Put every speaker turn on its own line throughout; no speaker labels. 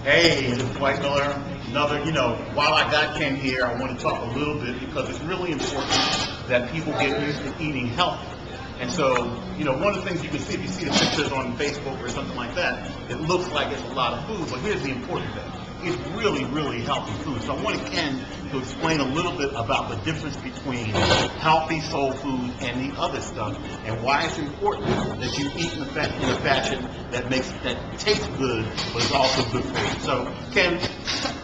Hey, this is Dwight. Another, while I got Ken here, I want to talk a little bit because it's really important that people get used to eating healthy. And so, one of the things you can see, if you see the pictures on Facebook or something like that, it looks like it's a lot of food, but here's the important thing. It's really, really healthy food. So I wanted Ken to explain a little bit about the difference between healthy soul food and the other stuff, and why it's important that you eat in a fashion that tastes good, but is also good for you. So, Ken,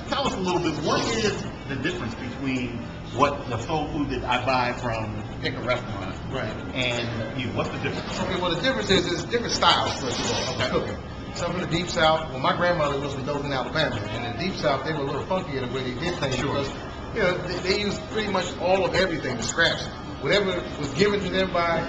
tell us a little bit, what is the difference between what the soul food that I buy from pick a restaurant,
right,
and you? What's the difference?
Okay, well, the difference is different styles, first of all, of cooking. Some in the Deep South, well, my grandmother was from Dothan, Alabama, and in the Deep South, they were a little funkier the way they did things because, they used pretty much all of everything to scratch. Whatever was given to them by,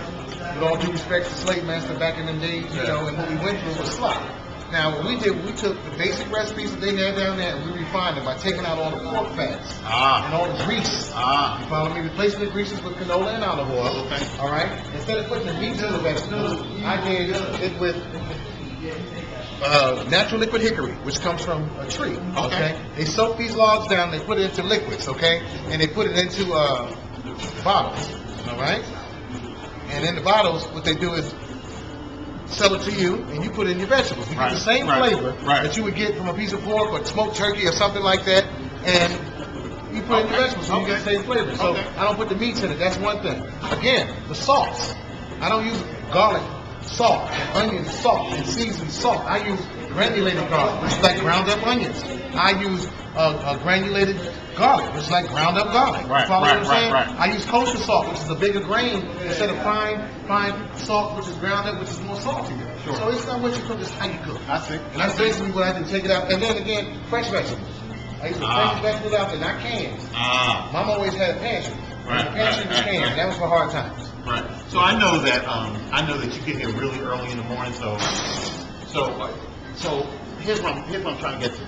with all due respect to slave master back in them days, and what we went through was slop. Now, what we did, we took the basic recipes that they had down there and we refined them by taking out all the pork fats and all the grease. You follow me? Replacing the greases with canola and olive oil. Okay. All right? Instead of putting the meat in the vegetables, I did it with natural liquid hickory, which comes from a tree. Okay. They soak these logs down, they put it into liquids, okay? And they put it into bottles. All right? And in the bottles, what they do is sell it to you, and you put it in your vegetables. You get the same flavor that you would get from a piece of pork or smoked turkey or something like that, and you put it in your vegetables, so you get the same flavor. So I don't put the meats in it. That's one thing. Again, the salts. I don't use garlic salt and onion salt and seasoned salt. I use granulated garlic, which is like ground up onions. I use granulated garlic, which is like ground up garlic. Follow what I'm saying? I use kosher salt, which is a bigger grain, instead of fine salt, which is ground up, which is more salty. So it's not what you cook, it's how you cook.
I see.
And that's basically what I do. Take it out. And then again, fresh vegetables. I used to fresh vegetables out there, not cans. Mom always had a pantry. Pantry was cans. That was for hard times.
Right. So I know that you get here really early in the morning. So here's what I'm trying to get to.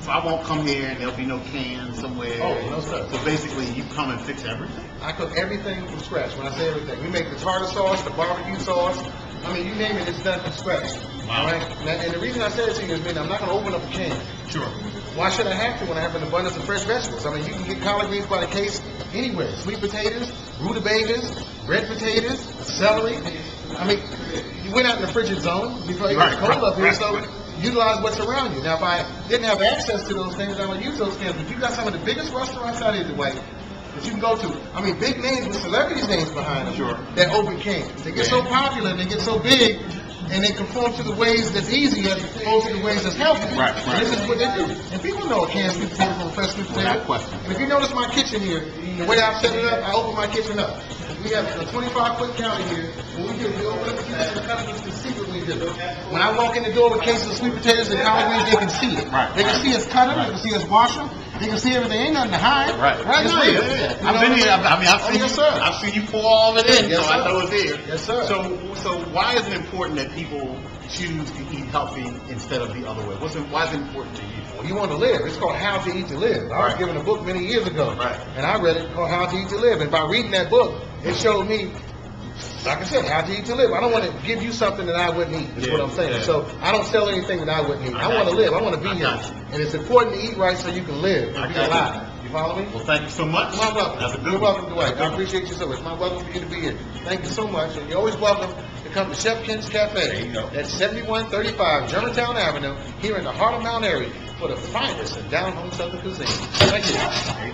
So I won't come here and there'll be no cans somewhere.
Oh, no sir.
So basically, you come and fix everything.
I cook everything from scratch. When I say everything, we make the tartar sauce, the barbecue sauce. I mean, you name it, it's done from scratch.
Wow.
Right? And the reason I say it to you is, I'm not going to open up a can.
Sure.
Why should I have to when I have an abundance of fresh vegetables? I mean, you can get collard greens by the case anywhere. Sweet potatoes, rutabagas, red potatoes, celery. I mean, you went out in the frigid zone before it was cold up here, so utilize what's around you. Now, if I didn't have access to those things, I would use those cans. But you got some of the biggest restaurants out here, Dwight, that you can go to. I mean, big names with celebrities' names behind them.
Sure.
That open cans. They get so popular and they get so big, and they conform to the ways that's easy as opposed to the ways that's healthy. And this is what they do. And people know a canned sweet potato from a fresh sweet potato. And if you notice my kitchen here, the way I've set it up, I open my kitchen up. We have a 25-foot counter here. What we do, we open up the kitchen and the customers can see what we do. When I walk in the door with cases of sweet potatoes and collard greens, they can see it. They can see us cut them, they can see us wash them, they can see everything. Ain't nothing to hide. Right now,
I've been here. I've seen you pour all of it in, so I know it's here.
Yes, sir.
So why is it important that people choose to eat healthy instead of the other way? Why is it important to you?
Well, you want to live. It's called How to Eat to Live. I was given a book many years ago, and I read it called How to Eat to Live. And by reading that book, it showed me, like I said, how to eat to live. I don't want to give you something that I wouldn't eat, is what I'm saying. So I don't sell anything that I wouldn't eat. I want to live. I want to be here. And it's important to eat right so you can live and be alive. You follow me?
Well, thank you so much.
My welcome.
That's a good
You're welcome, Dwight. I appreciate you so much. My welcome for you to be here. Thank you so much. And you're always welcome to come to Chef Ken's Cafe.
There you go.
At 7135 Germantown Avenue, here in the heart of Mount Airy, for the finest and down-home Southern cuisine. Thank you.